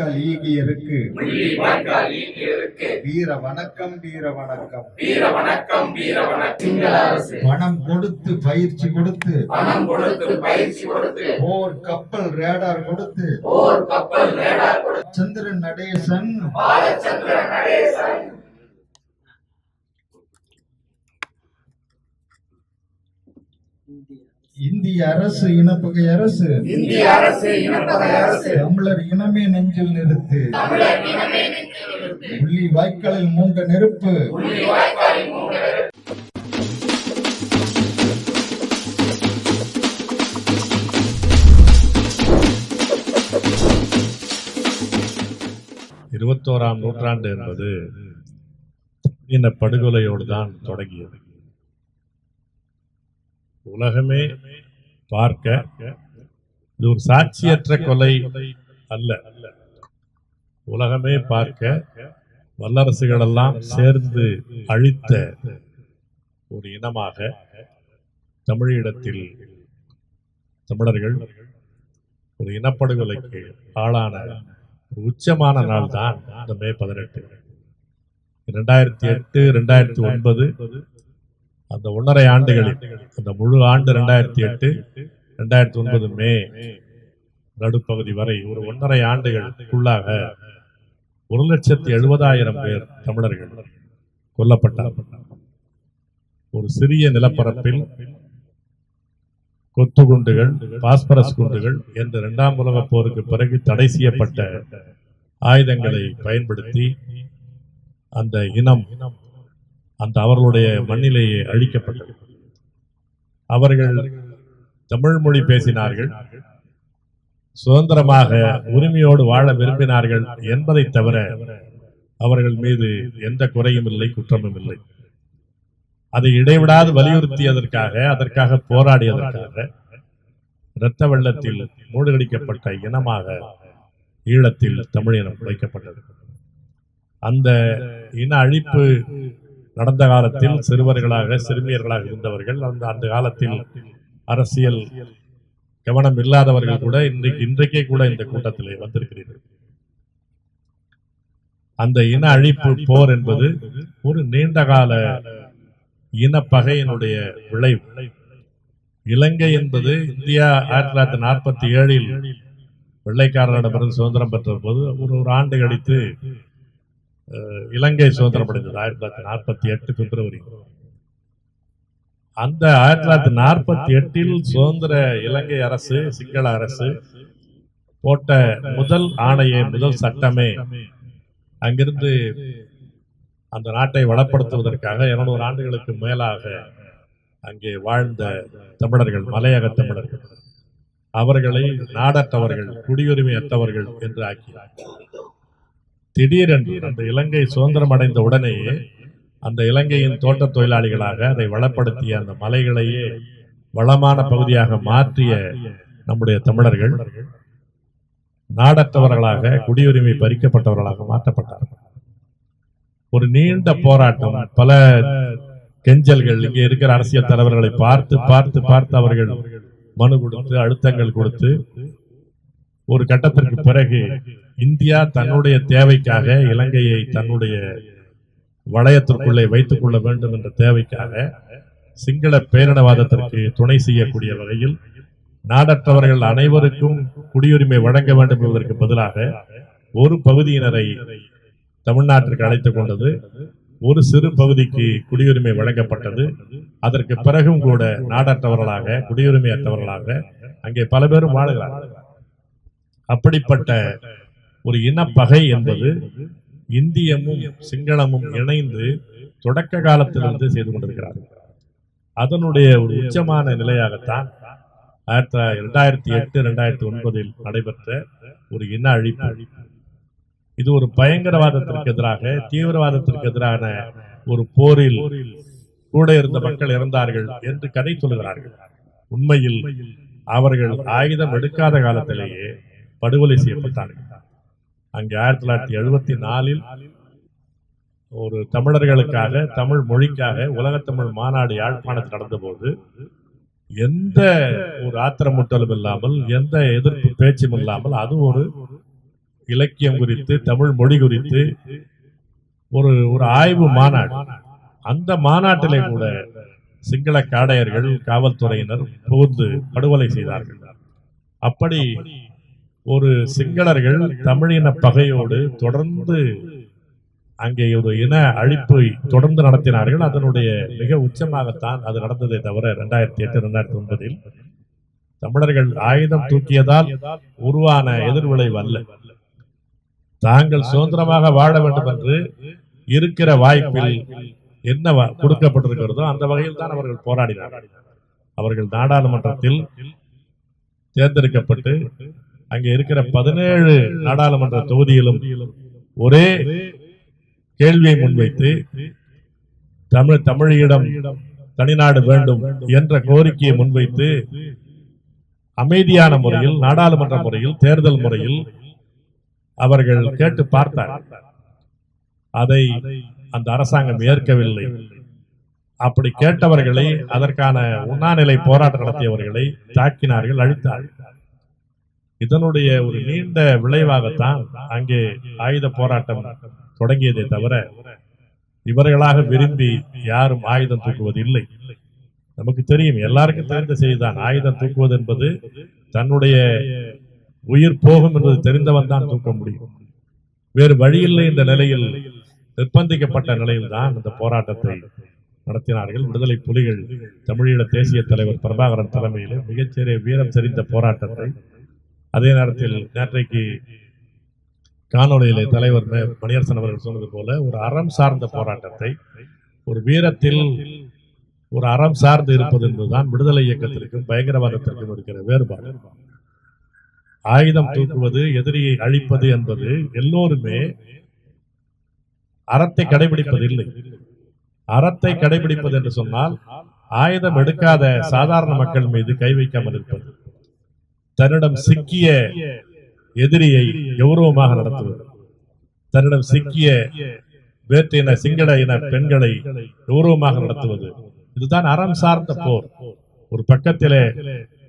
வாய்க்கால் ஈகியருக்கு வீர வணக்கம் வீர வணக்கம் வீர வணக்கம் வீர வணக்கம். சிங்கள அரசு பணம் கொடுத்து பயிற்சி கொடுத்து போர் கப்பல் ரேடார் கொடுத்து சந்திரன் நடேசன் இந்திய அரசு இனப்பகை அரசு தமிழர் இனமே நெஞ்சில் நிறுத்து உள்ளி வாய்க்காலில் மூண்ட நெருப்பு இருபத்தோராம் நூற்றாண்டு என்பது இந்த படுகொலையோடு தான் தொடங்கியது. உலகமே பார்க்க இது ஒரு சாட்சியற்ற கொலை அல்ல. உலகமே பார்க்க வல்லரசுகள் எல்லாம் சேர்ந்து அழித்த ஒரு இனமாக தமிழீழத்தில் தமிழர்கள் ஒரு இனப்படுகொலைக்கு ஆளான ஒரு உச்சமான நாள் தான் இந்த மே 18. 2008 2009 அந்த 1.5 ஆண்டுகளில் அந்த முழு ஆண்டு 2008 2009 மே நடுப்பகுதி வரை ஒரு 1.5 ஆண்டுகளுக்குள்ளாக 1,70,000 பேர் தமிழர்கள் கொல்லப்பட்டார். ஒரு சிறிய நிலப்பரப்பில் கொத்து குண்டுகள், பாஸ்பரஸ் குண்டுகள் என்று 2ஆம் உலகப் போருக்கு பிறகு தடை செய்யப்பட்ட ஆயுதங்களை பயன்படுத்தி அந்த இனம் அந்த அவர்களுடைய மண்ணிலேயே அழிக்கப்பட்டது. அவர்கள் தமிழ் மொழி பேசினார்கள், சுதந்திரமாக உரிமையோடு வாழ விரும்பினார்கள் என்பதை தவிர அவர்கள் மீது எந்த குறையும் இல்லை, குற்றமும் இல்லை. அதை இடைவிடாது வலியுறுத்தியதற்காக, அதற்காக போராடியதற்காக இரத்த வெள்ளத்தில் மூழ்கடிக்கப்பட்ட இனமாக ஈழத்தில் தமிழ் இனம் வைக்கப்பட்டது. அந்த இன அழிப்பு நடந்த காலத்தில் சிறுவர்களாக சிறுமியர்களாக இருந்தவர்கள், அந்த காலத்தில் அரசியல் கவனம் இல்லாதவர்கள் கூட இன்றைக்கே கூட இந்த கூட்டத்திலே வந்திருக்கிறீர்கள். அந்த இன அழிப்பு போர் என்பது ஒரு நீண்டகால இனப்பகையினுடைய விளைவு. இலங்கை என்பது இந்தியா 1947 வெள்ளைக்காரரிடமிருந்து சுதந்திரம் பெற்ற போது ஒரு ஆண்டு கழித்து இலங்கை சுதந்திரம் அடைந்தது 1948 பிப்ரவரி. அந்த 1948 சுதந்திர இலங்கை அரசு, சிங்கள அரசு போட்ட முதல் ஆணையே, முதல் சட்டமே அங்கிருந்து அந்த நாட்டை வளப்படுத்துவதற்காக 200 ஆண்டுகளுக்கு மேலாக அங்கே வாழ்ந்த தமிழர்கள், மலையக தமிழர்கள், அவர்களை நாடற்றவர்கள், குடியுரிமை அற்றவர்கள் என்று ஆக்கினார். திடீரென்று அந்த இலங்கை சுதந்திரம் அடைந்த உடனேயே அந்த இலங்கையின் தோட்ட தொழிலாளிகளாக அதை வளப்படுத்திய அந்த மலைகளையே வளமான பகுதியாக மாற்றிய நம்முடைய தமிழர்கள் நாடற்றவர்களாக, குடியுரிமை பறிக்கப்பட்டவர்களாக மாற்றப்பட்டார்கள். ஒரு நீண்ட போராட்டம், பல கெஞ்சல்கள், இங்கே இருக்கிற அரசியல் தலைவர்களை பார்த்து பார்த்து பார்த்து அவர்கள் மனு கொடுத்து, அழுத்தங்கள் கொடுத்து, ஒரு கட்டத்திற்கு பிறகு இந்தியா தன்னுடைய தேவைக்காக இலங்கையை தன்னுடைய வளையத்திற்குள்ளே வைத்துக் கொள்ள வேண்டும் என்ற தேவைக்காக சிங்கள பேரினவாதத்திற்கு துணை செய்யக்கூடிய வகையில் நாடற்றவர்கள் அனைவருக்கும் குடியுரிமை வழங்க வேண்டும் என்பதற்கு பதிலாக ஒரு பகுதியினரை தமிழ்நாட்டிற்கு அழைத்துக் கொண்டது. ஒரு சிறு பகுதிக்கு குடியுரிமை வழங்கப்பட்டது. அதற்கு பிறகும் கூட நாடற்றவர்களாக, குடியுரிமை அற்றவர்களாக அங்கே பல பேரும் வாழுகிறார்கள். அப்படிப்பட்ட ஒரு இனப்பகை என்பது இந்தியமும் சிங்களமும் இணைந்து தொடக்க காலத்திலிருந்து செய்து கொண்டிருக்கிறார்கள். அதனுடைய ஒரு உச்சமான நிலையாகத்தான் 2008 2009 நடைபெற்ற ஒரு இன அழிப்பு. இது ஒரு பயங்கரவாதத்திற்கு எதிராக, தீவிரவாதத்திற்கு எதிரான ஒரு போரில் கூட இருந்த மக்கள் இறந்தார்கள் என்று கதை சொல்கிறார்கள். உண்மையில் அவர்கள் ஆயுதம் எடுக்காத காலத்திலேயே படுகொலை செய்யப்பட்டார்கள். அங்கே 1974 ஒரு தமிழர்களுக்காக, தமிழ் மொழிக்காக உலகத்தமிழ் மாநாடு யாழ்ப்பாணத்தில் நடந்த போது எந்த ஒரு ஆத்திரமூட்டலும் இல்லாமல், எந்த எதிர்ப்பு பேச்சும் இல்லாமல், அது ஒரு இலக்கியம் குறித்து, தமிழ் மொழி குறித்து ஒரு ஒரு ஆய்வு மாநாடு. அந்த மாநாட்டிலே கூட சிங்கள காடையர்கள், காவல்துறையினர் புகுந்து படுகொலை செய்தார்கள். அப்படி ஒரு சிங்களர்கள் தமிழின பகையோடு தொடர்ந்து அங்கே ஒரு இன அழிப்பை தொடர்ந்து நடத்தினார்கள். அதனுடைய மிக உச்சமாகத்தான் அது நடந்ததே தவிர 2008, 2009 தமிழர்கள் ஆயுதம் தூக்கியதால் உருவான எதிர்விளைவு அல்ல. தாங்கள் சுதந்திரமாக வாழ வேண்டும் என்று இருக்கிற வாய்ப்பில் என்ன கொடுக்கப்பட்டிருக்கிறதோ அந்த வகையில் தான் அவர்கள் போராடினார்கள். அவர்கள் நாடாளுமன்றத்தில் தேர்ந்தெடுக்கப்பட்டு அங்கே இருக்கிற 17 நாடாளுமன்ற தொகுதியிலும் ஒரே கேள்வியை முன்வைத்து தமிழீழம் தனிநாடு வேண்டும் என்ற கோரிக்கையை முன்வைத்து அமைதியான முறையில், நாடாளுமன்ற முறையில், தேர்தல் முறையில் அவர்கள் கேட்டு பார்த்தார். அதை அந்த அரசாங்கம் ஏற்கவில்லை. அப்படி கேட்டவர்களை, அதற்கான உண்ணாநிலை போராட்டம் நடத்தியவர்களை தாக்கினார்கள், அழித்தார்கள். இதனுடைய ஒரு நீண்ட விளைவாகத்தான் அங்கே ஆயுத போராட்டம் தொடங்கியதை தவிர இவர்களாக விரும்பி யாரும் ஆயுதம் தூக்குவது இல்லை. நமக்கு தெரியும், எல்லாருக்கும் தெரிந்த செய்திதான். ஆயுதம் தூக்குவது என்பது தன்னுடைய உயிர் போகும் என்பது தெரிந்தவன் தான் தூக்க முடியும். வேறு வழியில்லை என்ற நிலையில், நிர்பந்திக்கப்பட்ட நிலையில் தான் இந்த போராட்டத்தை நடத்தினார்கள். விடுதலை புலிகள் தமிழீழ தேசிய தலைவர் பிரபாகரன் தலைமையில் மிகச்சிறிய வீரம் செறிந்த போராட்டத்தை, அதே நேரத்தில் நேற்றைக்கு காணொலியிலே தலைவர் மணியரசன் அவர்கள் சொன்னது போல ஒரு அறம் சார்ந்த போராட்டத்தை, ஒரு வீரத்தில் ஒரு அறம் சார்ந்து இருப்பது என்பதுதான் விடுதலை இயக்கத்திற்கும் பயங்கரவாதத்திற்கும் இருக்கிற வேறுபாடு. ஆயுதம் தூக்குவது, எதிரியை அழிப்பது என்பது எல்லோருமே அறத்தை கடைபிடிப்பதில்லை. அறத்தை கடைபிடிப்பது என்று சொன்னால் ஆயுதம் எடுக்காத சாதாரண மக்கள் மீது கை வைக்காமல் இருப்பது, தன்னிடம் சிக்கிய எதிரியை கௌரவமாக நடத்துவது, தன்னிடம் சிக்கிய வேற்றின சிங்கள இன பெண்களை கௌரவமாக நடத்துவது, இதுதான் அறம் சார்ந்த போர். ஒரு பக்கத்திலே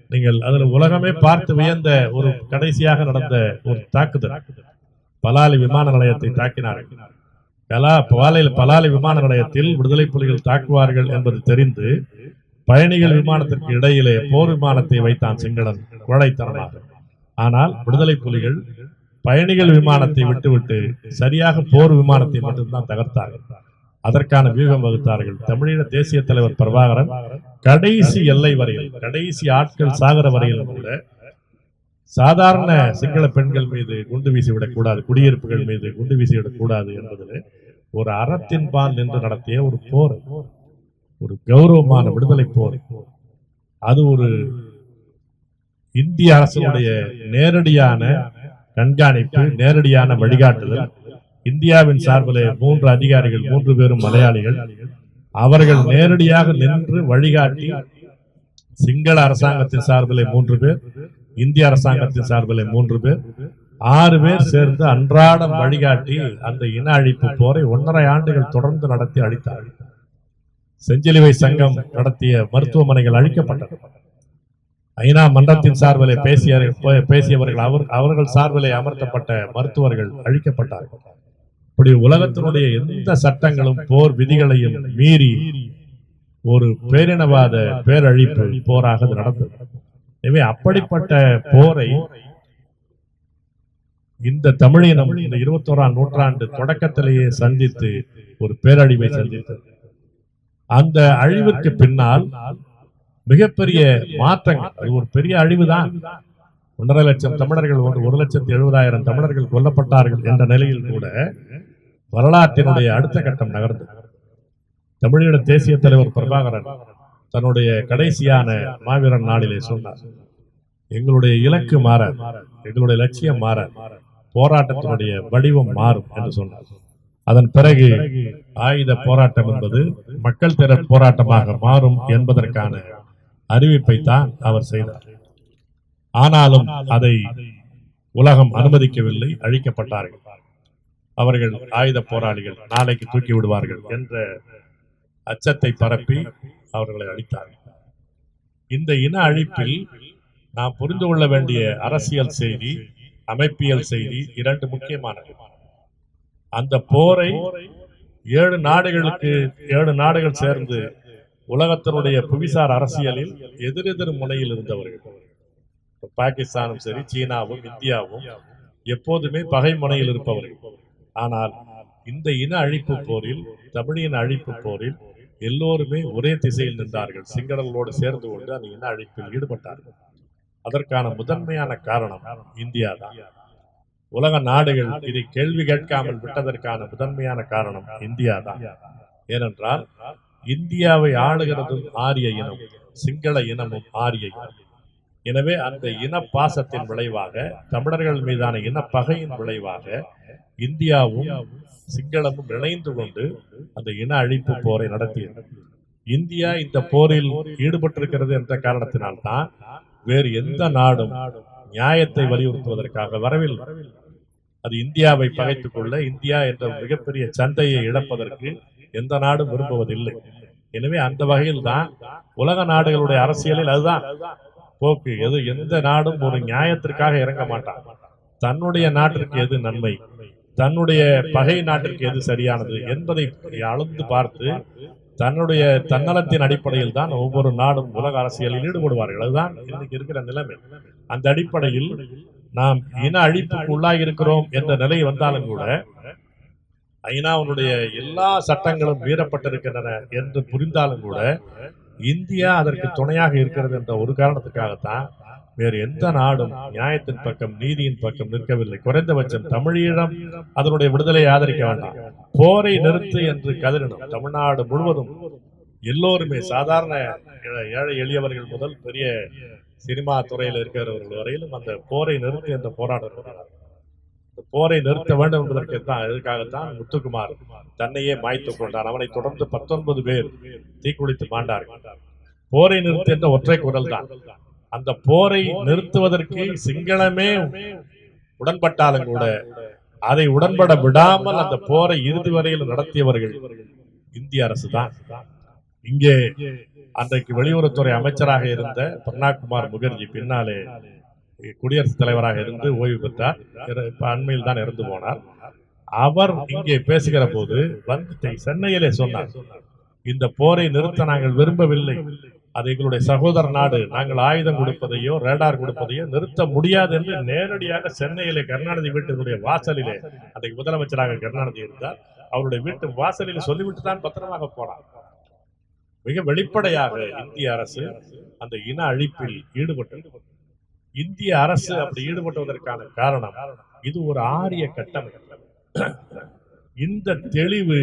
நீங்கள் அதில் உலகமே பார்த்து வியந்த ஒரு கடைசியாக நடந்த ஒரு தாக்குதல், பலாலி விமான நிலையத்தை தாக்கினார்கள். பலாலி விமான நிலையத்தில் விடுதலை புலிகள் தாக்குவார்கள் என்பது தெரிந்து பயணிகள் விமானத்திற்கு இடையிலே போர் விமானத்தை வைத்தான் சிங்களன் கோழைத்தனமாக. ஆனால் விடுதலை புலிகள் பயணிகள் விமானத்தை விட்டுவிட்டு சரியாக போர் விமானத்தை மட்டும்தான் தகர்த்தார்கள். அதற்கான வியூகம் வகுத்தார்கள். தமிழீழ தேசிய தலைவர் பிரபாகரன் கடைசி எல்லை வரையில், கடைசி ஆட்கள் சாகர வரையிலும் கூட சாதாரண சிங்கள பெண்கள் மீது குண்டு வீசிவிடக் கூடாது, குடியிருப்புகள் மீது குண்டு வீசிவிடக் கூடாது என்பதில் ஒரு அறத்தின் பால் நின்று நடத்திய ஒரு போர், ஒரு கௌரவமான விடுதலை போர். அது ஒரு இந்திய அரசுடைய நேரடியான கண்காணிப்பு, நேரடியான வழிகாட்டுதல். இந்தியாவின் சார்பிலே 3 அதிகாரிகள், 3 பேரும் மலையாளிகள். அவர்கள் நேரடியாக நின்று வழிகாட்டி, சிங்கள அரசாங்கத்தின் சார்பிலே 3 பேர், இந்திய அரசாங்கத்தின் சார்பிலே 3 பேர், 6 பேர் சேர்ந்து அன்றாடம் வழிகாட்டி அந்த இன அழிப்பு போரை 1.5 ஆண்டுகள் தொடர்ந்து நடத்தி அழித்தார்கள். செஞ்சிலுவை சங்கம் நடத்திய மருத்துவமனைகள் அழிக்கப்பட்டது. ஐநா மன்றத்தின் சார்பிலே பேசியவர்கள், அவர்கள் சார்பிலே அமர்த்தப்பட்ட மருத்துவர்கள் அழிக்கப்பட்டார்கள். இப்படி உலகத்தினுடைய எந்த சட்டங்களும் போர் விதிகளையும் மீறி ஒரு பேரினவாத பேரழிப்பு போராக நடந்தது. எனவே அப்படிப்பட்ட போரை இந்த தமிழினம் இந்த 21ஆம் நூற்றாண்டு தொடக்கத்திலேயே சந்தித்து ஒரு பேரழிவை சந்தித்தது. அந்த அழிவுக்கு பின்னால் மிகப்பெரிய மாற்றங்கள், அது ஒரு பெரிய அழிவுதான். 1.5 லட்சம் தமிழர்கள், 1,70,000 தமிழர்கள் கொல்லப்பட்டார்கள் என்ற நிலையில் கூட வரலாற்றினுடைய அடுத்த கட்டம் நகர்ந்தது. தமிழீழ தேசிய தலைவர் பிரபாகரன் தன்னுடைய கடைசியான மாவீரன் நாளிலே சொன்னார், எங்களுடைய இலக்கு மாற, எங்களுடைய லட்சியம் மாற, போராட்டத்தினுடைய வடிவம் மாறும் என்று சொன்னார். அதன் பிறகு ஆயுத போராட்டம் என்பது மக்கள் திரள் போராட்டமாக மாறும் என்பதற்கான அறிவிப்பை தான் அவர் செய்தார். ஆனாலும் அதை உலகம் அனுமதிக்கவில்லை, அழிக்கப்பட்டார்கள். அவர்கள் ஆயுத போராளிகள், நாளைக்கு தூக்கி விடுவார்கள் என்ற அச்சத்தை பரப்பி அவர்களை அழித்தார்கள். இந்த இன அழிப்பில் நாம் புரிந்து கொள்ள வேண்டிய அரசியல் செய்தி, அமைப்பியல் செய்தி இரண்டு முக்கியமானது. அந்த போரை 7 நாடுகள் சேர்ந்து உலகத்தினுடைய புவிசார் அரசியலில் எதிரெதிர் முனையில் இருந்தவர்கள். பாகிஸ்தானும் சரி, சீனாவும் இந்தியாவும் எப்போதுமே பகை முனையில் இருப்பவர்கள். ஆனால் இந்த இன அழிப்பு போரில், தமிழின அழிப்பு போரில் எல்லோருமே ஒரே திசையில் நின்றார்கள். சிங்களர்களோடு சேர்ந்து கொண்டு அந்த இன அழிப்பில் ஈடுபட்டார்கள். அதற்கான முதன்மையான காரணம் இந்தியா தான். உலக நாடுகள் இதை கேள்வி கேட்காமல் விட்டதற்கான முதன்மையான காரணம் இந்தியா தான். ஏனென்றால் இந்தியாவை ஆளுகிறதும் ஆரிய இனம், சிங்கள இனமும் ஆரிய இனம். எனவே அந்த இன பாசத்தின் விளைவாக, தமிழர்கள் மீதான இனப்பகையின் விளைவாக இந்தியாவும் சிங்களமும் இணைந்து கொண்டு அந்த இன அழிப்பு போரை நடத்தியது. இந்தியா இந்த போரில் ஈடுபட்டிருக்கிறது என்ற காரணத்தினால்தான் வேறு எந்த நாடும் நியாயத்தை வலியுறுத்துவதற்காக வரவில்லை. அது இந்தியாவை பகைத்துக் கொள்ள, இந்தியா என்ற மிகப்பெரிய சந்தையை இழப்பதற்கு எந்த நாடும் விரும்புவதில்லை. எனவே அந்த வகையில் தான் உலக நாடுகளுடைய அரசியலில் அதுதான் போக்கு. எந்த நாடும் ஒரு நியாயத்திற்காக இறங்க மாட்டான். தன்னுடைய நாட்டிற்கு எது நன்மை, தன்னுடைய பகை நாட்டிற்கு எது சரியானது என்பதை அளந்து பார்த்து தன்னுடைய தன்னலத்தின் அடிப்படையில் தான் ஒவ்வொரு நாடும் உலக அரசியலில் ஈடுபடுவார்கள். அதுதான் இன்னைக்கு இருக்கிற நிலைமை. அந்த அடிப்படையில் நாம் இன அழிப்புக்கு உள்ளாகி இருக்கிறோம் என்ற நிலை வந்தாலும் கூட ஐநாவுடைய எல்லா சட்டங்களும் மீறப்பட்டிருக்கின்றன என்று புரிந்தாலும் கூட இந்தியா அதற்கு துணையாக இருக்கிறது என்ற ஒரு காரணத்துக்காகத்தான் வேறு எந்த நாடும் நியாயத்தின் பக்கம், நீதியின் பக்கம் நிற்கவில்லை. குறைந்தபட்சம் தமிழீழம் அதனுடைய விடுதலை ஆதரிக்க வேண்டாம், போரை நிறுத்து என்று கதறினோம். தமிழ்நாடு முழுவதும் எல்லோருமே, சாதாரண ஏழை எளியவர்கள் முதல் பெரிய சினிமா துறையில் இருக்கிறவர்கள் வரையிலும் அந்த போரை நிறுத்து என்ற போராட்டம். போரை நிறுத்த வேண்டும் என்பதற்காகத்தான் முத்துக்குமார் தன்னையே மாய்த்துக் கொண்டார். அவனை தொடர்ந்து 19 பேர் தீக்குளித்து மாண்டார்கள். போரை நிறுத்து என்ற ஒற்றை குரல் தான். அந்த போரை நிறுத்துவதற்கு சிங்களமே உடன்பட்டாலும் கூட அதை உடன்பட விடாமல் அந்த போரை இறுதி வரையில் நடத்தியவர்கள் இந்திய அரசு தான். இங்கே அன்றைக்கு வெளியுறவுத்துறை அமைச்சராக இருந்த பிரணாப் முகர்ஜி பின்னாலே குடியரசுத் தலைவராக இருந்து ஓய்வு பெற்றார். அண்மையில் தான் இறந்து போனார். அவர் இங்கே பேசுகிற போது வந்து சென்னையிலே சொன்னார், இந்த போரை நிறுத்த நாங்கள் விரும்பவில்லை, அது எங்களுடைய சகோதர நாடு, நாங்கள் ஆயுதம் கொடுப்பதையோ ரேடார் கொடுப்பதையோ நிறுத்த முடியாது என்று நேரடியாக சென்னையிலே கருணாநிதி வீட்டினுடைய வாசலிலே, அன்றைக்கு முதலமைச்சராக கருணாநிதி இருந்தார், அவருடைய வீட்டு வாசலில் சொல்லிவிட்டு தான் பத்திரமாக போனார். மிக வெளிப்படையாக இந்திய அரசு அந்த இன அழிப்பில் ஈடுபட்டது. இந்திய அரசு அப்படி ஈடுபட்டுவதற்கான காரணம் இது ஒரு ஆரிய கட்டமைப்பு. இந்த தெளிவு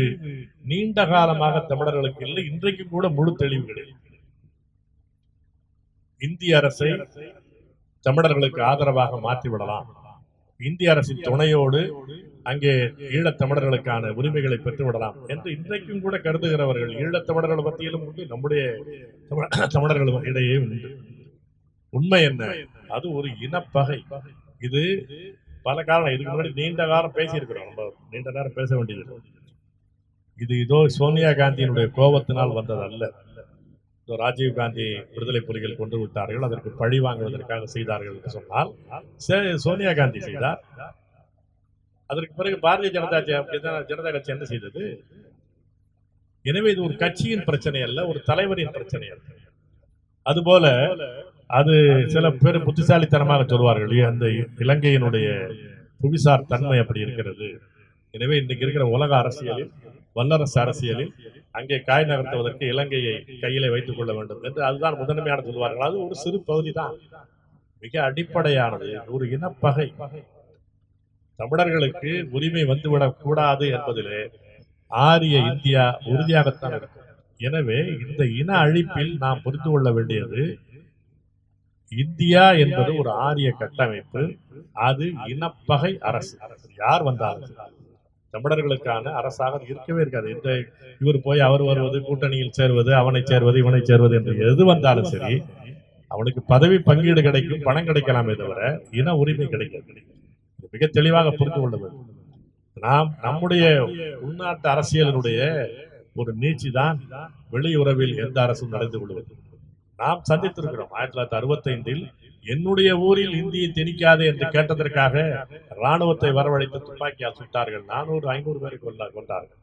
நீண்ட காலமாக தமிழர்களுக்கு இல்லை, இன்றைக்கு கூட முழு தெளிவு கிடையாது. இந்திய அரசை தமிழர்களுக்கு ஆதரவாக மாற்றிவிடலாம், இந்திய அரசின் துணையோடு அங்கே ஈழத்தமிழர்களுக்கான உரிமைகளை பெற்றுவிடலாம் என்று இன்றைக்கும் கூட கருதுகிறவர்கள் ஈழத்தமிழர்கள் மத்தியிலும் உண்டு, நம்முடைய தமிழர்கள் இடையே உண்டு. உண்மை என்ன? அது ஒரு இனப்பகை. இது பல காரணம். இதுக்கு முன்னாடி நீண்ட காலம் பேசியிருக்கிறோம், நம்ம நீண்ட நேரம் பேச வேண்டியது. இது இதோ சோனியா காந்தியினுடைய கோபத்தினால் வந்தது அல்ல. ராஜீவ் காந்தி விடுதலை புலிகள் கொண்டு விட்டார்கள், அதற்கு பழி வாங்குவதற்காக செய்தார்கள் என்று சொன்னால் சோனியா காந்தி செய்தார். அதற்கு பிறகு பாரதிய ஜனதா கட்சி என்ன செய்தது? எனவே இது ஒரு கட்சியின் பிரச்சனை அல்ல, ஒரு தலைவரின் பிரச்சனை அல்ல. அதுபோல அது சில பேர் புத்திசாலித்தனமாக சொல்வார்கள், அந்த இலங்கையினுடைய புவிசார் தன்மை அப்படி இருக்கிறது. எனவே இன்றைக்கு இருக்கிற உலக அரசியலில், வல்லரசு அரசியலில் அங்கே காய் நகர்த்துவதற்கு இலங்கையை கையிலே வைத்துக் கொள்ள வேண்டும் என்று அதுதான் முதன்மையான சொல்வார்கள். அது ஒரு சிறு பகுதி தான், மிக அடிப்படையானது ஒரு இனப்பகை. தமிழர்களுக்கு உரிமை வந்துவிடக் கூடாது என்பதிலே ஆரிய இந்தியா உறுதியாகத்தான் இருக்கும். எனவே இந்த இன அழிப்பில் நாம் புரிந்து கொள்ள வேண்டியது, இந்தியா என்பது ஒரு ஆரிய கட்டமைப்பு, அது இனப்பகை அரசு. யார் வந்தாலும் தமிழர்களுக்கான அரசாக இருக்கவே இருக்காது. இந்த இவர் போய் அவர் வருவது, கூட்டணியில் சேர்வது, அவனை சேர்வது, இவனை சேர்வது என்று எது வந்தாலும் சரி, அவனுக்கு பதவி பங்கீடு கிடைக்கும், பணம் கிடைக்கலாமே தவிர இன உரிமை கிடைக்காது. மிக தெளிவாக புரிந்து கொள்ள வேண்டும். நாம் நம்முடைய உள்நாட்டு அரசியலினுடைய ஒரு நீட்சி தான் வெளியுறவில் எந்த அரசும் நடந்து கொள்வது. நாம் சந்தித்திருக்கிறோம். 1965 என்னுடைய ஊரில் இந்தியை திணிக்காது என்று கேட்டதற்காக ராணுவத்தை வரவழைத்து துப்பாக்கியால் சுட்டார்கள். 400-500 பேரை கொண்டார்கள்.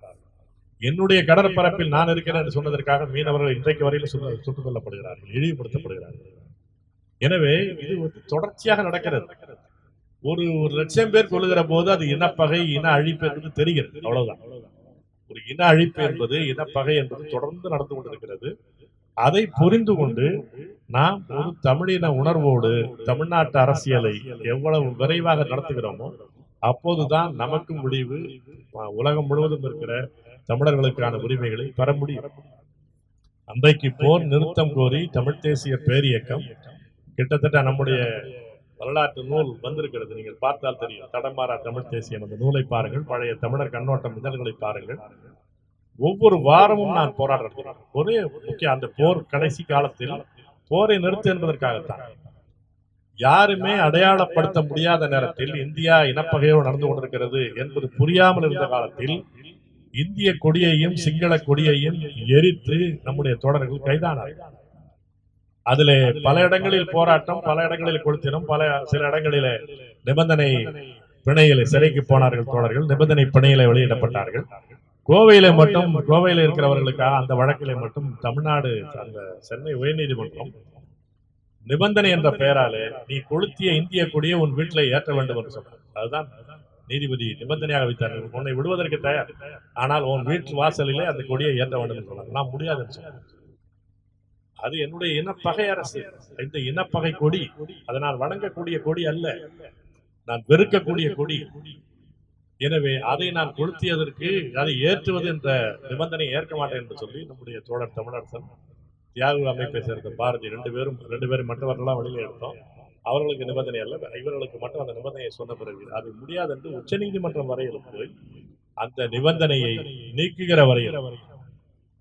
என்னுடைய கடற்பரப்பில் நான் இருக்கிறேன் என்று சொன்னதற்காக மீனவர்கள் இன்றைக்கு வரையில் சுட்டுக் கொல்லப்படுகிறார்கள், இழிவுபடுத்தப்படுகிறார்கள். எனவே இது தொடர்ச்சியாக நடக்கிறது. ஒரு 1,00,000 பேர் கொள்ளுகிற போது அது இனப்பகை, இன அழிப்பு என்பது தெரிகிறது. அவ்வளவுதான். ஒரு இன அழிப்பு என்பது, இனப்பகை என்பது தொடர்ந்து நடந்து கொண்டிருக்கிறது. அதை புரிந்து கொண்டு நாம் ஒரு தமிழின உணர்வோடு தமிழ்நாட்டு அரசியலை எவ்வளவு விரைவாக நடத்துகிறோமோ அப்போதுதான் நமக்கும் முடிவு, உலகம் முழுவதும் இருக்கிற தமிழர்களுக்கான உரிமைகளை பெற முடியும். அன்றைக்கு போர் நிறுத்தம் கோரி தமிழ் தேசிய பேரியக்கம் கிட்டத்தட்ட நம்முடைய வரலாற்று நூல் வந்திருக்கிறது, நீங்கள் பார்த்தால் தெரியும். தடமாறா தமிழ் தேசியம் அந்த நூலை பாருங்கள், பழைய தமிழர் கண்ணோட்டம் இதழ்களை பாருங்கள். ஒவ்வொரு வாரமும் நான் போராடுறேன். ஒரே முக்கிய அந்த போர் கடைசி காலத்தில் போரை நிறுத்து என்பதற்காகத்தான். யாருமே அடையாளப்படுத்த முடியாத நேரத்தில் இந்தியா இனப்பகையோடு நடந்து கொண்டிருக்கிறது என்பது புரியாமல் இருந்த காலத்தில் இந்திய கொடியையும் சிங்கள கொடியையும் எரித்து நம்முடைய தோழர்கள் கைதானார்கள். அதிலே பல இடங்களில் போராட்டம், பல இடங்களில் கொளுத்தினம், சில இடங்களிலே நிபந்தனை பிணையில சிறைக்கு போனார்கள் தோழர்கள், நிபந்தனை பிணையில வெளியிடப்பட்டார்கள். கோவையில இருக்கிறவர்களுக்காக அந்த வழக்கிலே மட்டும் தமிழ்நாடு அந்த சென்னை உயர்நீதிமன்றம் நிபந்தனை என்ற பெயராலே நீ கொளுத்திய இந்திய கொடியை உன் வீட்டில் ஏற்ற வேண்டும் என்று சொன்னார். அதுதான் நீதிபதி நிபந்தனையாக வைத்தார். உன்னை விடுவதற்கு தயார், ஆனால் உன் வீட்டு வாசலிலே அந்த கொடியை ஏற்ற வேண்டும் என்று சொன்னார். நான் முடியாது என்று சொன்னார். அது என்னுடைய இனப்பகை அரசு, இந்த இனப்பகை கொடி, அதை நான் வணங்கக்கூடிய கொடி அல்ல, நான் வெறுக்கக்கூடிய கொடி. எனவே அதை நான் கொளுத்தியதற்கு அதை ஏற்றுவது என்ற நிபந்தனை ஏற்க மாட்டேன் என்று சொல்லி நம்முடைய தோழர் தமிழரசன், தியாக அமைப்பை சேர்ந்த பாரதி ரெண்டு பேரும் மற்றவர்களாம் வெளியில எடுத்தோம். அவர்களுக்கு நிபந்தனை அல்ல, இவர்களுக்கு மட்டும் அந்த நிபந்தனையை சொன்ன பிறகு அது முடியாது என்று உச்ச நீதிமன்றம் வரையில் போய் அந்த நிபந்தனையை நீக்குகிற வரையில்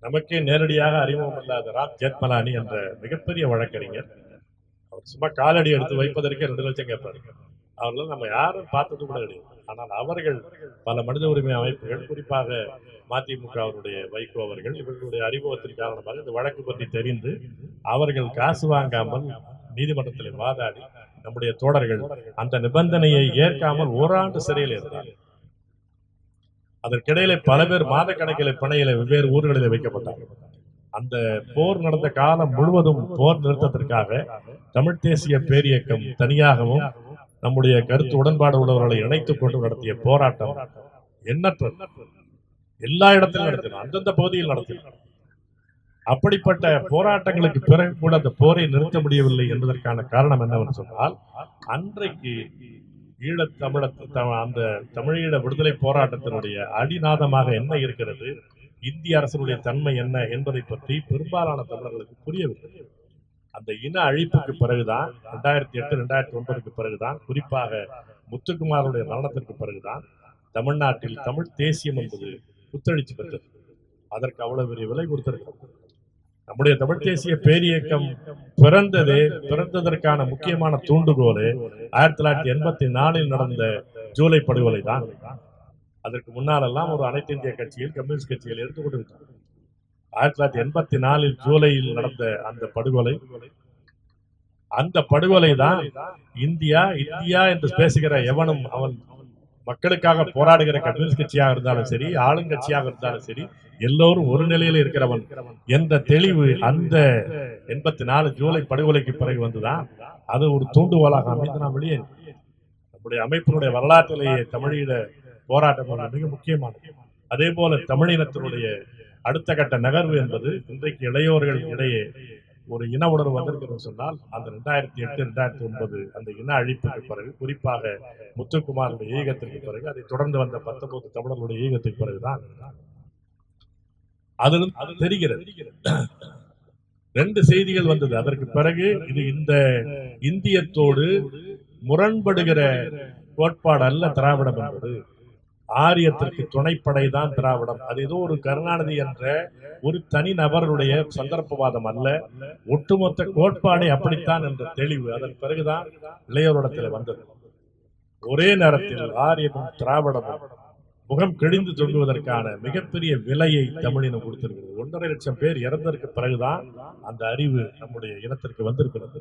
நமக்கே நேரடியாக அறிமுகம் இல்லாத ராம் ஜெத்மலானி என்ற மிகப்பெரிய வழக்கறிஞர், அவர் சும்மா காலடி எடுத்து வைப்பதற்கே 2 லட்சம் கேட்பாரு. அவர்கள் நம்ம யாரும் பார்த்தது கூட கிடையாது. ஆனால் அவர்கள் பல மனித உரிமை அமைப்புகள், குறிப்பாக மதிமுக அவருடைய வைகோ அவர்கள், இவர்களுடைய அறிமுகத்தின் காரணமாக இந்த வழக்கு பற்றி தெரிந்து அவர்கள் காசு வாங்காமல் நீதிமன்றத்தில் வாதாடி நம்முடைய தோழர்கள் அந்த நிபந்தனையை ஏற்காமல் ஓராண்டு சிறையில் இருந்தார். அதற்கிடையிலே பல பேர் மாத கணக்கில் பிணையில வெவ்வேறு ஊர்களில் வைக்கப்பட்டார்கள். அந்த போர் நடந்த காலம் முழுவதும் போர் நிறுத்தத்திற்காக தமிழ் தேசிய பேரியக்கம் தனியாகவும் நம்முடைய கருத்து உடன்பாடு உள்ளவர்களை இணைத்துக் கொண்டு நடத்திய போராட்டம் எண்ணற்ற எல்லா இடத்திலும் நடத்தினோம், அந்தந்த பகுதியில் நடத்தினோம். அப்படிப்பட்ட போராட்டங்களுக்கு பிறகு கூட அந்த போரை நிறுத்த முடியவில்லை என்பதற்கான காரணம் என்னவென்று சொன்னால், அன்றைக்கு அந்த தமிழீழ விடுதலை போராட்டத்தினுடைய அடிநாதமாக என்ன இருக்கிறது, இந்திய அரசுடைய தன்மை என்ன என்பதை பற்றி பெரும்பாலான தமிழர்களுக்கு புரியவில்லை. அந்த இன அழிப்புக்கு பிறகுதான் 2008-2009 பிறகுதான், குறிப்பாக முத்துக்குமாருடைய மரணத்திற்கு பிறகுதான் தமிழ்நாட்டில் தமிழ் தேசியம் என்பது புத்தெழுச்சி பெற்றது. அதற்கு அவ்வளவு பெரிய விலை கொடுத்திருக்கிறது. நம்முடைய தமிழ் தேசிய பேரியக்கம் பிறந்ததற்கான முக்கியமான தூண்டுகோல் 1984 நடந்த ஜூலை படுகொலை தான். அதற்கு முன்னாலெல்லாம் ஒரு அனைத்து இந்திய கட்சியில், கம்யூனிஸ்ட் கட்சியில் எடுத்துக்கொண்டு விட்டார். 1984 ஜூலையில் நடந்த அந்த படுகொலை தான் இந்தியா என்று பேசுகிற எவனும், அவன் மக்களுக்காக போராடுகிற கம்யூனிஸ்ட் கட்சியாக இருந்தாலும் சரி, ஆளுங்கட்சியாக இருந்தாலும் சரி, எல்லோரும் ஒரு நிலையில் இருக்கிறவன் என்ற தெளிவு அந்த 84 ஜூலை படுகொலைக்கு பிறகு வந்துதான். அது ஒரு தூண்டுகோலாக அமைந்து நாம் வெளியே நம்முடைய அமைப்பினுடைய வரலாற்றிலேயே தமிழீழ போராட்டம் மிக முக்கியமானது. அதே போல தமிழினத்தினுடைய அடுத்த கட்ட நகர்வு என்பது இன்றைக்கு இளையோர்கள் இடையே ஒரு இன உணர்வு வந்திருக்கிறது சொன்னால், அந்த 2008-2009 அந்த இன அழிப்புக்கு பிறகு, குறிப்பாக முத்துக்குமாருடைய ஈகத்திற்கு பிறகு, அதை தொடர்ந்து வந்த 19 தமிழர்களுடைய ஈகத்திற்கு பிறகுதான் அது தெரிகிறது. 2 செய்திகள் வந்தது. அதற்கு பிறகு இது இந்த இந்தியத்தோடு முரண்படுகிற கோட்பாடு அல்ல திராவிடம் என்பது, ஆரியத்திற்கு துணைப்படை தான் திராவிடம். அது ஏதோ ஒரு கருணாநிதி என்ற ஒரு தனி நபருடைய சந்தர்ப்பவாதம் அல்ல, ஒட்டுமொத்த கோட்பாடை அப்படித்தான் என்ற தெளிவு அதன் பிறகுதான் இளையோரிடத்தில் வந்தது. ஒரே நேரத்தில் ஆரியமும் திராவிடமும் முகம் கிழிந்து தொங்குவதற்கான மிகப்பெரிய விலையை தமிழினம் கொடுத்திருக்கிறது. 1.5 லட்சம் பேர் இறந்ததற்கு பிறகுதான் அந்த அறிவு நம்முடைய இனத்திற்கு வந்திருக்கிறது.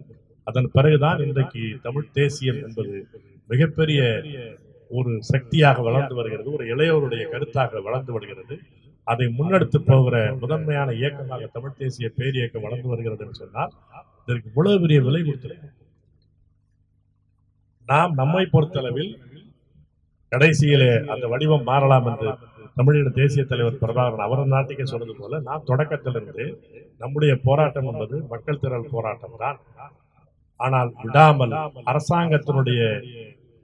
அதன் பிறகுதான் இன்றைக்கு தமிழ் தேசியம் என்பது மிகப்பெரிய ஒரு சக்தியாக வளர்ந்து வருகிறது, ஒரு இளையோருடைய கருத்தாக வளர்ந்து வருகிறது. அதை முன்னெடுத்து போகிற முதன்மையான இயக்கமாக தமிழ் தேசிய பேரியக்கம் வளர்ந்து வருகிறது என்று சொன்னால் இதற்கு இவ்வளவு பெரிய விலை கொடுத்திருக்கிறோம். நாம் நம்மை பொறுத்தளவில் கடைசியிலே அந்த வடிவம் மாறலாம் என்று தமிழீழ தேசிய தலைவர் பிரபாகரன் அவர் நாட்டுக்கே சொன்னது போல, நாம் தொடக்கத்திலிருந்து நம்முடைய போராட்டம் என்பது மக்கள் திரள் போராட்டம் தான். ஆனால் விடாமல் அரசாங்கத்தினுடைய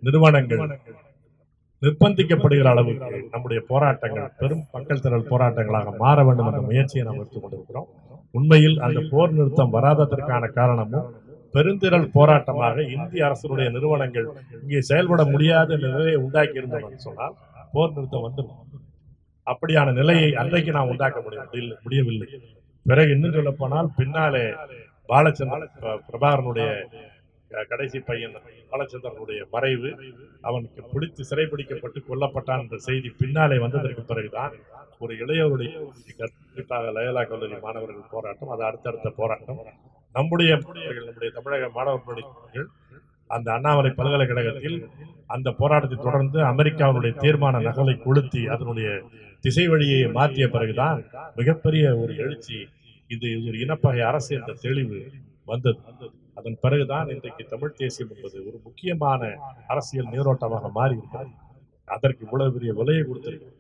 நிறுவனங்கள் நிர்பந்திக்கப்படுகிற அளவுக்கு நம்முடைய போராட்டங்கள் பெரும் மக்கள் திரள் போராட்டங்களாக மாற வேண்டும் என்ற முயற்சியை நாம் எடுத்துக் கொண்டிருக்கிறோம். உண்மையில் அந்த போர் நிறுத்தம் வராததற்கான காரணமும் பெருந்திரள் போராட்டமாக இந்திய அரசுடைய நிறுவனங்கள் இங்கே செயல்பட முடியாத நிலையை உண்டாக்கி இருந்தோம் சொன்னால் போர் நிறுத்தம் வந்துடும். அப்படியான நிலையை அன்றைக்கு நாம் உண்டாக்க முடியவில்லை. பிறகு இன்னும் சொல்ல போனால் பின்னாலே பாலச்சந்திரன் பிரபாகரனுடைய கடைசி பையன் பாலச்சந்திரனுடைய மறைவு, அவனுக்கு பிடித்து சிறைபிடிக்கப்பட்டு கொல்லப்பட்டான் என்ற செய்தி பின்னாலே வந்ததற்கு பிறகுதான் ஒரு இளையோருடைய குறிப்பாக லயோலா கல்லூரி மாணவர்கள் போராட்டம், அது அடுத்தடுத்த போராட்டம். நம்முடைய தமிழக மாணவர்கள் அந்த அண்ணாமலை பல்கலைக்கழகத்தில் அந்த போராட்டத்தை தொடர்ந்து அமெரிக்காவுடைய தீர்மான நகலை கொளுத்தி அதனுடைய திசை வழியை மாற்றிய பிறகுதான் மிகப்பெரிய ஒரு எழுச்சி, இது ஒரு இனப்பகை அரசு என்ற தெளிவு வந்தது. அதன் பிறகுதான் இன்றைக்கு தமிழ் தேசியம் என்பது ஒரு முக்கியமான அரசியல் நீரோட்டமாக மாறி இருக்கிறது. அதற்கு இவ்வளவு பெரிய விலையை கொடுத்திருக்கிறது.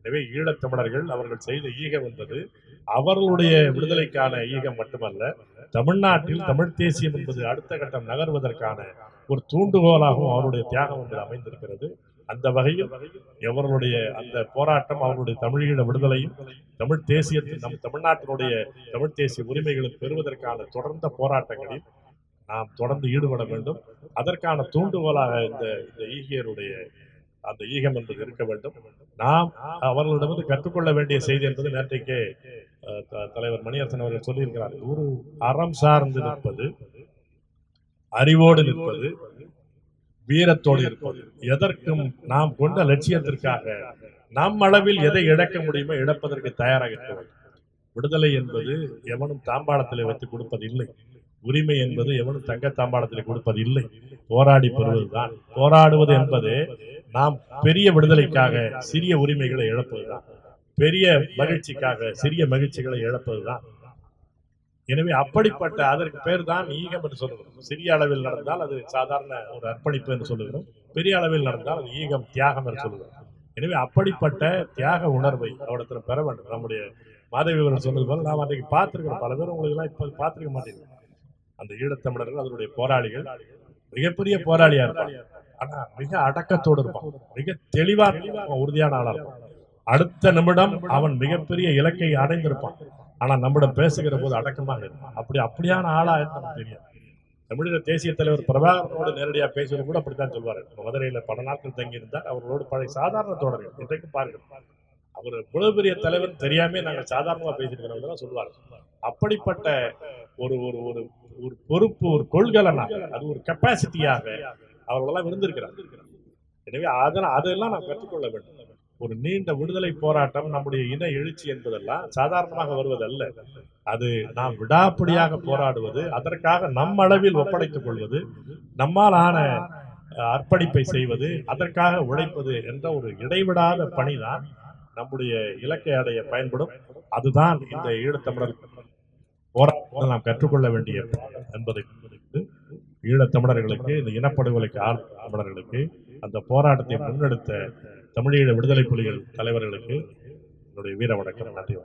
எனவே ஈழத்தமிழர்கள் அவர்கள் செய்த ஈகம் என்பது அவர்களுடைய விடுதலைக்கான ஈகம் மட்டுமல்ல, தமிழ்நாட்டில் தமிழ் தேசியம் என்பது அடுத்த கட்டம் நகர்வதற்கான ஒரு தூண்டுகோலாகவும் அவருடைய தியாகம் என்பது அமைந்திருக்கிறது. அந்த வகையில் எவர்களுடைய அந்த போராட்டம் அவர்களுடைய தமிழீழ விடுதலையும் தமிழ் தேசியத்தில் நம் தமிழ்நாட்டினுடைய தமிழ் தேசிய உரிமைகளை பெறுவதற்கான தொடர்ந்த போராட்டங்களில் நாம் தொடர்ந்து ஈடுபட வேண்டும். அதற்கான தூண்டுகோலாக இந்த ஈகியருடைய அந்த ஈகம் என்பது இருக்க வேண்டும். நாம் அவர்களிடமிருந்து கற்றுக்கொள்ள வேண்டிய செய்தி என்பது நேற்றைக்கே தலைவர் மணியரசன் அவர்கள் சொல்லியிருக்கிறார். ஒரு அறம் சார்ந்து நிற்பது, அறிவோடு நிற்பது, வீரத்தோடு இருப்பது, எதற்கும் நாம் கொண்ட லட்சியத்திற்காக நம் அளவில் எதை இழக்க முடியுமோ இழப்பதற்கு தயாராக இருக்க வேண்டும். விடுதலை என்பது எவனும் தாம்பாளத்திலே வைத்து கொடுப்பது இல்லை. உரிமை என்பது எவனும் தங்க தாம்பாளத்திலே கொடுப்பது இல்லை. போராடி பெறுவதுதான். போராடுவது என்பது நாம் பெரிய விடுதலைக்காக சிறிய உரிமைகளை இழப்பதுதான், பெரிய மகிழ்ச்சிக்காக சிறிய மகிழ்ச்சிகளை இழப்பதுதான். எனவே அப்படிப்பட்ட அதற்கு பேர் தான் ஈகம் என்று சொல்லுகிறோம். சிறிய அளவில் நடந்தால் அது சாதாரண ஒரு அர்ப்பணிப்பு என்று சொல்லுகிறோம், பெரிய அளவில் நடந்தால் அது ஈகம், தியாகம் என்று சொல்லுகிறோம். எனவே அப்படிப்பட்ட தியாக உணர்வை அவரிடத்துல பெற வேண்டும். நம்முடைய மாதவியர்கள் சொன்னது போல நாம் அன்றைக்கு பார்த்திருக்கிறோம். பல பேர் உங்களுக்கு எல்லாம் இப்ப பார்த்திருக்க மாட்டேங்குது. அந்த ஈழத்தமிழர்கள் அதனுடைய போராளிகள் மிகப்பெரிய போராளியா இருப்பாங்க, ஆனா மிக அடக்கத்தோடு இருப்பான், மிக தெளிவாக உறுதியான ஆளா இருப்பான். அடுத்த நிமிடம் அவன் மிகப்பெரிய இலக்கை அடைந்திருப்பான், ஆனா நம்மிடம் பேசுகிற போது அடக்கமாக இருப்பான். அப்படியான ஆளா நமக்கு தெரியும். தமிழக தேசிய தலைவர் பிரபாகரனோடு நேரடியாக பேசுவது கூட அப்படித்தான் சொல்வாரு. மதுரையில பல நாட்கள் தங்கி இருந்தார். அவர்களோடு பழைய சாதாரண தோழர்கள் இன்றைக்கு பாருங்கள், அவர் இவ்வளவு பெரிய தலைவர் தெரியாமே நாங்கள் சாதாரணமா பேசிட்டு சொல்லுவார். அப்படிப்பட்ட ஒரு ஒரு ஒரு ஒரு பொறுப்பு, ஒரு கொள்கலனாக, அது ஒரு கெப்பாசிட்டியாக அவர்களெல்லாம் இருந்திருக்கிறார். எனவே அதெல்லாம் நாம் கற்றுக்கொள்ள வேண்டும். ஒரு நீண்ட விடுதலை போராட்டம், நம்முடைய இன எழுச்சி என்பதெல்லாம் சாதாரணமாக வருவதல்ல. அது நாம் விடாப்பிடியாக போராடுவது, அதற்காக நம் அளவில் ஒப்படைத்துக் கொள்வது, நம்மால் ஆன அர்ப்பணிப்பை செய்வது, அதற்காக உழைப்பது என்ற ஒரு இடைவிடாத பணிதான் நம்முடைய இலக்கை அடைய பயன்படும். அதுதான் இந்த ஈழத்தமிழர் போராட்டத்தில் நாம் கற்றுக்கொள்ள வேண்டிய என்பதை ஈழத்தமிழர்களுக்கு, இந்த இனப்படுகொலைக்கு தமிழர்களுக்கு, அந்த போராட்டத்தை முன்னெடுத்த தமிழீழ விடுதலை புலிகள் தலைவர்களுக்கு என்னுடைய வீர வணக்கம். நன்றி.